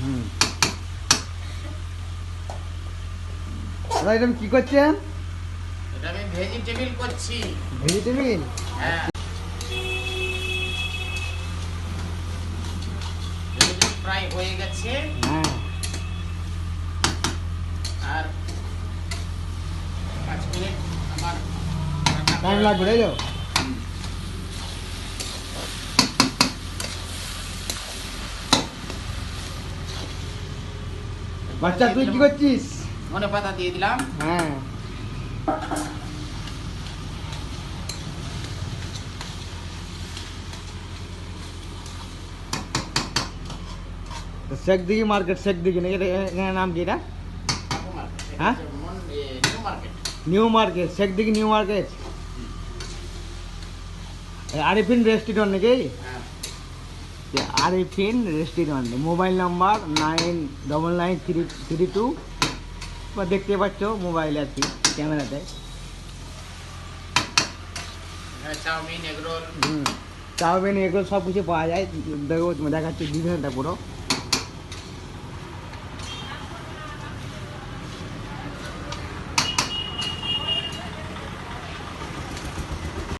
হুম, দাদা এটা কি করছেন? এটা আমি ভেজিটেবল করছি। ভেজিটেবিল? হ্যাঁ, ভেজিটেবল ফ্রাই হয়ে গেছে। হ্যাঁ। আর 5 মিনিট আমার টাইম লাগবে তাই তো? বাচ্চা তুই কি করছিস? ধনে পাতা দিয়ে দিলাম। হ্যাঁ। শেখ দিঘি মার্কেট, শেখ দিঘি নাকি এখানে নাম কি এটা? হ্যাঁ? New market. New market, Sheikh Dighi new market. Arifin restaurant নাকি? হ্যাঁ, আরিফিন রেস্টুরেন্ট। Mobile number 999332। দেখতে পাচ্ছ মোবাইলে আর কি, ক্যামেরাতে। এখানে চাউমিন, এগরোল। চাউমিন এগুলো সব কিছু পাওয়া যায়। দেখো দেখাচ্ছি ডিজাইনটা পুরো।